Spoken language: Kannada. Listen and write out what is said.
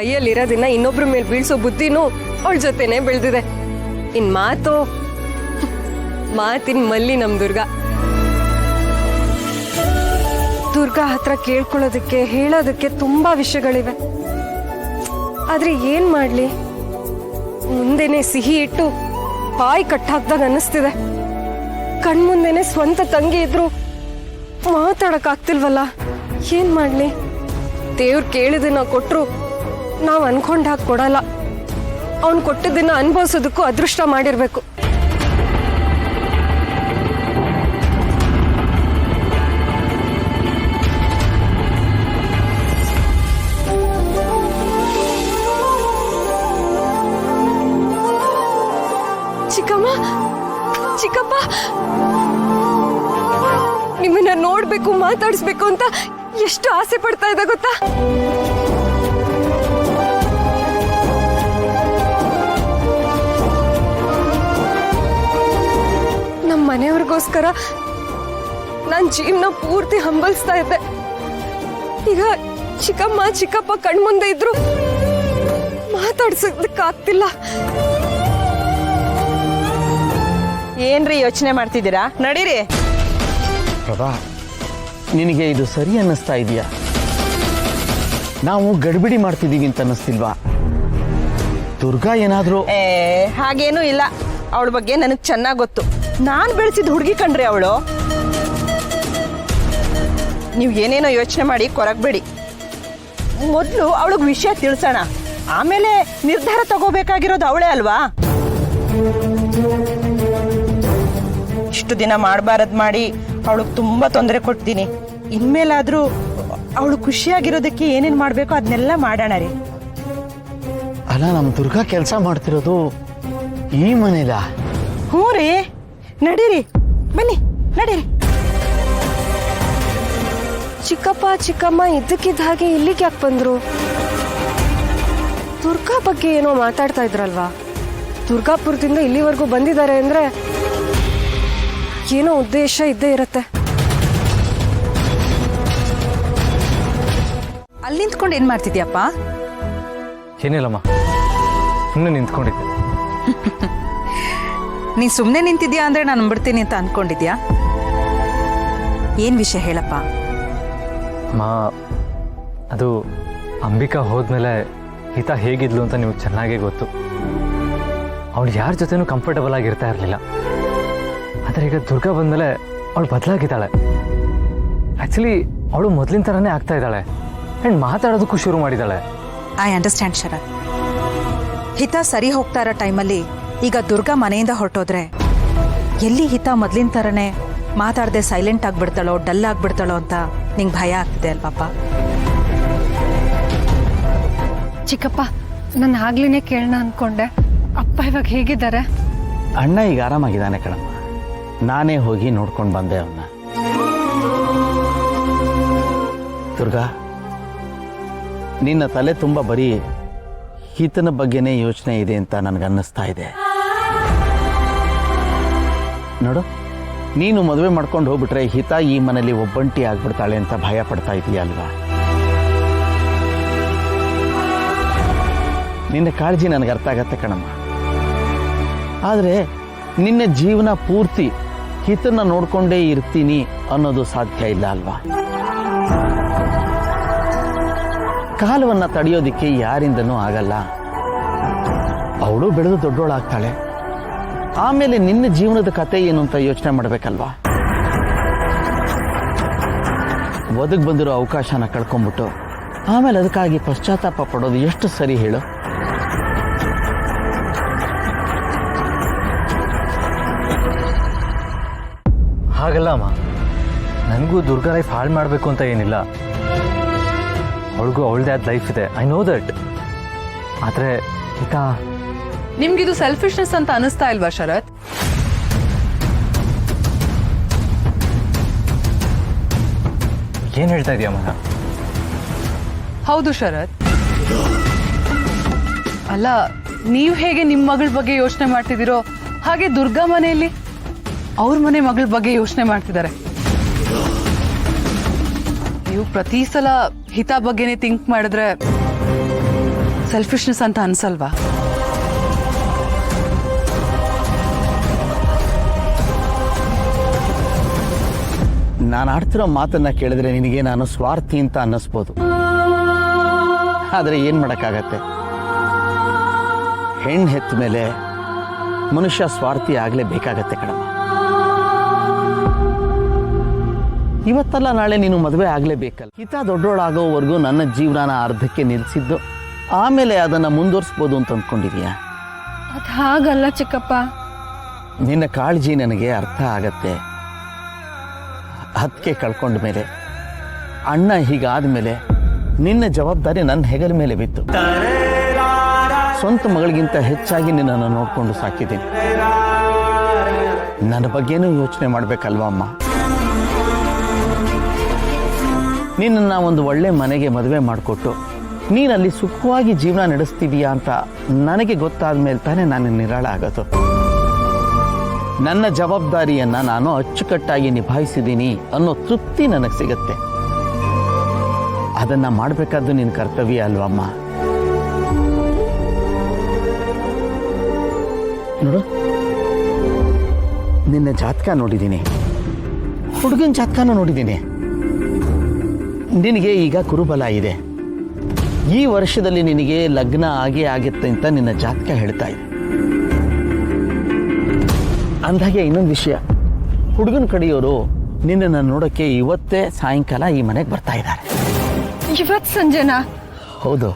ಕೈಯಲ್ಲಿರೋದನ್ನ ಇನ್ನೊಬ್ರ ಮೇಲೆ ಬೀಳ್ಸೋ ಬುದ್ಧಿನೂ ಅವಳ ಜೊತೆನೆ ಬೆಳೆದಿದೆ. ಇನ್ ಮಾತಿನ ಮಲ್ಲಿ ನಮ್ ದುರ್ಗಾ ಹತ್ರ ಕೇಳ್ಕೊಳ್ಳೋದಕ್ಕೆ ಹೇಳೋದಕ್ಕೆ ತುಂಬಾ ವಿಷಯಗಳಿವೆ. ಆದ್ರೆ ಏನ್ ಮಾಡ್ಲಿ, ಮುಂದೆನೆ ಸಿಹಿ ಇಟ್ಟು ಬಾಯಿ ಕಟ್ಟಾಕ್ದಾಗ ಅನ್ನಿಸ್ತಿದೆ. ಕಣ್ಮುಂದೆನೆ ಸ್ವಂತ ತಂಗಿ ಇದ್ರು ಮಾತಾಡಕ್ ಆಗ್ತಿಲ್ವಲ್ಲ. ಏನ್ ಮಾಡ್ಲಿ? ದೇವ್ರು ಕೇಳಿದನ್ನ ಕೊಟ್ರು ನಾವ್ ಅನ್ಕೊಂಡ್ ಹಾಕಿ ಕೊಡಲ್ಲ. ಅವ್ನ್ ಕೊಟ್ಟಿದ್ದನ್ನ ಅನುಭವಿಸೋದಕ್ಕೂ ಅದೃಷ್ಟ ಮಾಡಿರ್ಬೇಕು. ಚಿಕ್ಕಪ್ಪ, ನಿಮ್ಮನ್ನ ನೋಡ್ಬೇಕು, ಮಾತಾಡಿಸ್ಬೇಕು ಅಂತ ಎಷ್ಟು ಆಸೆ ಪಡ್ತಾ ಇದ್ದ ಗೊತ್ತಾ? ನಮ್ಮ ಮನೆಯವ್ರಿಗೋಸ್ಕರ ನಾನ್ ಜೀವನ ಪೂರ್ತಿ ಹಂಬಲಿಸ್ತಾ ಇದ್ದೆ. ಈಗ ಚಿಕ್ಕಪ್ಪ ಕಣ್ಮುಂದೆ ಇದ್ರು ಮಾತಾಡ್ಸೋದಕ್ಕಾಗ್ತಿಲ್ಲ. ಏನ್ರಿ ಯೋಚನೆ ಮಾಡ್ತಿದ್ದೀರಾ? ನಡೀರಿ. ಪ್ರಭಾ, ನಿನಗೆ ಇದು ಸರಿ ಅನ್ನಿಸ್ತಾ ಇದೆಯಾ? ನಾವು ಗಡ್ಬಿಡಿ ಮಾಡ್ತಿದ್ದೀವಿ ಅಂತ ಅನ್ನಿಸ್ತಿಲ್ವಾ? ದುರ್ಗಾ ಏನಾದ್ರೂ ಹಾಗೇನೂ ಇಲ್ಲ. ಅವಳ ಬಗ್ಗೆ ನನಗೆ ಚೆನ್ನಾಗಿ ಗೊತ್ತು. ನಾನು ಬೆಳೆಸಿದ ಹುಡುಗಿ ಕಣ್ರಿ ಅವಳು. ನೀವು ಏನೇನೋ ಯೋಚನೆ ಮಾಡಿ ಕೊರಗಬೇಡಿ. ಮೊದಲು ಅವಳಿಗೆ ವಿಷಯ ತಿಳಿಸೋಣ, ಆಮೇಲೆ ನಿರ್ಧಾರ ತಗೋಬೇಕಾಗಿರೋದು ಅವಳೇ ಅಲ್ವಾ? ಇಷ್ಟು ದಿನ ಮಾಡಬಾರದು ಮಾಡಿ ಅವಳಿಗೆ ತುಂಬ ತೊಂದರೆ ಕೊಡ್ತೀನಿ. ಇನ್ಮೇಲಾದರೂ ಅವಳು ಖುಷಿಯಾಗಿರೋದಕ್ಕೆ ಏನೇನು ಮಾಡಬೇಕೋ ಅದನ್ನೆಲ್ಲ ಮಾಡೋಣ ರೀ. ಅಲ್ಲ, ನಮ್ಮ ದುರ್ಗಾ ಕೆಲಸ ಮಾಡ್ತಿರೋದು ಈ ಮನೇಲ? ಹ್ಞೂ ರೀ, ನಡೀರಿ, ಬನ್ನಿ, ನಡೀರಿ. ಚಿಕ್ಕಮ್ಮ ಇದ್ದಕ್ಕಿದ್ದ ಹಾಗೆ ಇಲ್ಲಿಗೆ ಯಾಕೆ ಬಂದ್ರು? ದುರ್ಗಾ ಬಗ್ಗೆ ಏನೋ ಮಾತಾಡ್ತಾ ಇದ್ರಲ್ವಾ? ದುರ್ಗಾಪುರದಿಂದ ಇಲ್ಲಿವರೆಗೂ ಬಂದಿದ್ದಾರೆ ಅಂದ್ರೆ ಏನೋ ಉದ್ದೇಶ ಇದ್ದೇ ಇರತ್ತೆ. ಅಲ್ಲಿ ನಿಂತ್ಕೊಂಡು ಏನ್ ಮಾಡ್ತಿದ್ಯಪ್ಪ? ಏನಿಲ್ಲಮ್ಮ, ಸುಮ್ಮನೆ ನಿಂತ್ಕೊಂಡಿದ್ದೆ. ನೀ ಸುಮ್ಮನೆ ನಿಂತಿದ್ಯಾ ಅಂದ್ರೆ ನಾನು ಬಿಡ್ತೀನಿ ಅಂತ ಅನ್ಕೊಂಡಿದ್ಯಾ? ಏನ್ ವಿಷಯ ಹೇಳಪ್ಪ. ಅಮ್ಮ, ಅದು ಅಂಬಿಕಾ ಹೋದ್ಮೇಲೆ ಹಿತಾ ಹೇಗಿದ್ಲು ಅಂತ ನಿಮಗೆ ಚೆನ್ನಾಗೇ ಗೊತ್ತು. ಅವಳು ಯಾರ ಜೊತೆನೂ ಕಂಫರ್ಟಬಲ್ ಆಗಿರ್ತಾ ಇರಲಿಲ್ಲ. ಆದರೆ ಈಗ ದುರ್ಗಾ ಬಂದಮೇಲೆ ಅವಳು ಬದಲಾಗಿದ್ದಾಳೆ. ಆ್ಯಕ್ಚುಲಿ ಅವಳು ಮೊದಲಿನ ಥರನೇ ಆಗ್ತಾ ಇದ್ದಾಳೆ ಆ್ಯಂಡ್ ಮಾತಾಡೋದಕ್ಕೂ ಶುರು ಮಾಡಿದ್ದಾಳೆ. ಐ ಅಂಡರ್ಸ್ಟ್ಯಾಂಡ್ ಶರತ್. ಹಿತಾ ಸರಿ ಹೋಗ್ತಾ ಇರೋ ಟೈಮಲ್ಲಿ ಈಗ ದುರ್ಗಾ ಮನೆಯಿಂದ ಹೊರಟೋದ್ರೆ ಎಲ್ಲಿ ಹಿತಾ ಮೊದಲಿನ ಥರನೇ ಮಾತಾಡದೆ ಸೈಲೆಂಟ್ ಆಗಿಬಿಡ್ತಾಳೋ, ಡಲ್ ಆಗಿಬಿಡ್ತಾಳೋ ಅಂತ ನಿಂಗೆ ಭಯ ಆಗ್ತಿದೆ ಅಲ್ಪಾಪ? ಚಿಕ್ಕಪ್ಪ, ನಾನು ಆಗ್ಲಿನೇ ಕೇಳೋಣ ಅನ್ಕೊಂಡೆ. ಅಪ್ಪ ಇವಾಗ ಹೇಗಿದ್ದಾರೆ? ಅಣ್ಣ ಈಗ ಆರಾಮಾಗಿದ್ದಾನೆ ಕಣಮ್ಮ. ನಾನೇ ಹೋಗಿ ನೋಡ್ಕೊಂಡು ಬಂದೆ ಅವನ್ನ. ದುರ್ಗಾ, ನಿನ್ನ ತಲೆ ತುಂಬ ಬರೀ ಹಿತನ ಬಗ್ಗೆನೇ ಯೋಚನೆ ಇದೆ ಅಂತ ನನಗನ್ನಿಸ್ತಾ ಇದೆ. ನೋಡು, ನೀನು ಮದುವೆ ಮಾಡ್ಕೊಂಡು ಹೋಗ್ಬಿಟ್ರೆ ಹಿತ ಈ ಮನೇಲಿ ಒಬ್ಬಂಟಿ ಆಗ್ಬಿಡ್ತಾಳೆ ಅಂತ ಭಯ ಪಡ್ತಾ ಇದೀಯ ಅಲ್ವಾ? ನಿನ್ನ ಕಾಳಜಿ ನನಗೆ ಅರ್ಥ ಆಗತ್ತೆ ಕಣಮ್ಮ. ಆದರೆ ನಿನ್ನ ಜೀವನ ಪೂರ್ತಿ ಹಿತನ್ನ ನೋಡ್ಕೊಂಡೇ ಇರ್ತೀನಿ ಅನ್ನೋದು ಸಾಧ್ಯ ಇಲ್ಲ ಅಲ್ವಾ? ಕಾಲವನ್ನ ತಡೆಯೋದಿಕ್ಕೆ ಯಾರಿಂದನೂ ಆಗಲ್ಲ. ಅವಳು ಬೆಳೆದು ದೊಡ್ಡೋಳಾಗ್ತಾಳೆ. ಆಮೇಲೆ ನಿನ್ನ ಜೀವನದ ಕತೆ ಏನು ಅಂತ ಯೋಚನೆ ಮಾಡಬೇಕಲ್ವಾ? ಒದಗಿ ಬಂದಿರೋ ಅವಕಾಶನ ಕಳ್ಕೊಂಡ್ಬಿಟ್ಟು ಆಮೇಲೆ ಅದಕ್ಕಾಗಿ ಪಶ್ಚಾತ್ತಾಪ ಪಡೋದು ಎಷ್ಟು ಸರಿ ಹೇಳು? ಹಾಗಲ್ಲ ಅಮ್ಮ, ನನಗೂ ದುರ್ಗಾ ಲೈಫ್ ಹಾಳು ಮಾಡಬೇಕು ಅಂತ ಏನಿಲ್ಲ. ಅವಳಿಗೂ ಅವಳದೇ ಆದ ಲೈಫ್ ಇದೆ, ಐ ನೋ ದಟ್. ಆದರೆ ಹಿತಾ, ನಿಮ್ಗಿದು ಸೆಲ್ಫಿಶ್ನೆಸ್ ಅಂತ ಅನಿಸ್ತಾ ಇಲ್ವಾ ಶರತ್? ಏನ್ ಹೇಳ್ತಾ ಇದೀಯಮ್ಮ? ಹೌದು ಶರತ್. ಅಲ್ಲ, ನೀವು ಹೇಗೆ ನಿಮ್ಮ ಮಗಳ ಬಗ್ಗೆ ಯೋಚನೆ ಮಾಡ್ತಿದ್ದೀರೋ ಹಾಗೆ ದುರ್ಗಾ ಮನೆಯಲ್ಲಿ ಅವ್ರ ಮನೆ ಮಗಳ ಬಗ್ಗೆ ಯೋಚನೆ ಮಾಡ್ತಿದ್ದಾರೆ. ನೀವು ಪ್ರತಿ ಸಲ ಹಿತಾ ಬಗ್ಗೆನೇ ಥಿಂಕ್ ಮಾಡಿದ್ರೆ ಸೆಲ್ಫಿಶ್ನೆಸ್ ಅಂತ ಅನ್ಸಲ್ವಾ? ನಾನು ಆಡ್ತಿರೋ ಮಾತನ್ನ ಕೇಳಿದ್ರೆ ನಿನಗೆ ನಾನು ಸ್ವಾರ್ಥಿ ಅಂತ ಅನ್ನಿಸ್ಬೋದು. ಆದರೆ ಏನು ಮಾಡೋಕ್ಕಾಗತ್ತೆ? ಹೆಣ್ಣು ಹೆತ್ತ ಮೇಲೆ ಮನುಷ್ಯ ಸ್ವಾರ್ಥಿ ಆಗಲೇಬೇಕಾಗತ್ತೆ ಕಣಮ್ಮ. ಇವತ್ತಲ್ಲ ನಾಳೆ ನೀನು ಮದುವೆ ಆಗಲೇಬೇಕಲ್ಲ. ಹಿತ ದೊಡ್ಡೋಳಾಗೋವರೆಗೂ ನನ್ನ ಜೀವನನ ಅರ್ಧಕ್ಕೆ ನಿಲ್ಲಿಸಿದ್ದು, ಆಮೇಲೆ ಅದನ್ನು ಮುಂದುವರಿಸ್ಬೋದು ಅಂತ ಅಂದ್ಕೊಂಡಿದೀಯಾ? ಅದು ಹಾಗಲ್ಲ ಚಿಕ್ಕಪ್ಪ. ನಿನ್ನ ಕಾಳಜಿ ನನಗೆ ಅರ್ಥ ಆಗತ್ತೆ. ಹತ್ತಿಗೆ ಕಳ್ಕೊಂಡ ಮೇಲೆ, ಅಣ್ಣ ಹೀಗಾದ ಮೇಲೆ ನಿನ್ನ ಜವಾಬ್ದಾರಿ ನನ್ನ ಹೆಗಲ ಮೇಲೆ ಬಿತ್ತು. ಸ್ವಂತ ಮಗಳಿಗಿಂತ ಹೆಚ್ಚಾಗಿ ನಿನ್ನನ್ನು ನೋಡಿಕೊಂಡು ಸಾಕಿದ್ದೀನಿ. ನನ್ನ ಬಗ್ಗೆನೂ ಯೋಚನೆ ಮಾಡಬೇಕಲ್ವಾ ಅಮ್ಮ? ನಿನ್ನನ್ನು ಒಂದು ಒಳ್ಳೆ ಮನೆಗೆ ಮದುವೆ ಮಾಡಿಕೊಟ್ಟು ನೀನಲ್ಲಿ ಸುಖವಾಗಿ ಜೀವನ ನಡೆಸ್ತಿದೀಯಾ ಅಂತ ನನಗೆ ಗೊತ್ತಾದ ಮೇಲೆ ತಾನೇ ನಾನು ನಿರಾಳ ಆಗೋದು. ನನ್ನ ಜವಾಬ್ದಾರಿಯನ್ನು ನಾನು ಅಚ್ಚುಕಟ್ಟಾಗಿ ನಿಭಾಯಿಸಿದ್ದೀನಿ ಅನ್ನೋ ತೃಪ್ತಿ ನನಗೆ ಸಿಗತ್ತೆ. ಅದನ್ನು ಮಾಡಬೇಕಾದ್ದು ನಿನ್ನ ಕರ್ತವ್ಯ ಅಲ್ವಮ್ಮ? ನೋಡು, ನಿನ್ನ ಜಾತಕ ನೋಡಿದ್ದೀನಿ, ಹುಡುಗನ ಜಾತಕನೂ ನೋಡಿದ್ದೀನಿ. ನಿನಗೆ ಈಗ ಕುರುಬಲ ಇದೆ. ಈ ವರ್ಷದಲ್ಲಿ ನಿನಗೆ ಲಗ್ನ ಆಗುತ್ತೆ ಅಂತ ನಿನ್ನ ಜಾತಕ ಹೇಳ್ತಾ ಇದೆ. ಅಂದಾಗೆ ಇನ್ನೊಂದು ವಿಷಯ, ಹುಡುಗನ ಕಡೆಯೋರು ನಿನ್ನನ್ನು ನೋಡೋಕ್ಕೆ ಇವತ್ತೇ ಸಾಯಂಕಾಲ ಈ ಮನೆಗೆ ಬರ್ತಾ ಇದ್ದಾರೆ. ಇವತ್ತು ಸಂಜೆನಾ? ಹೌದು.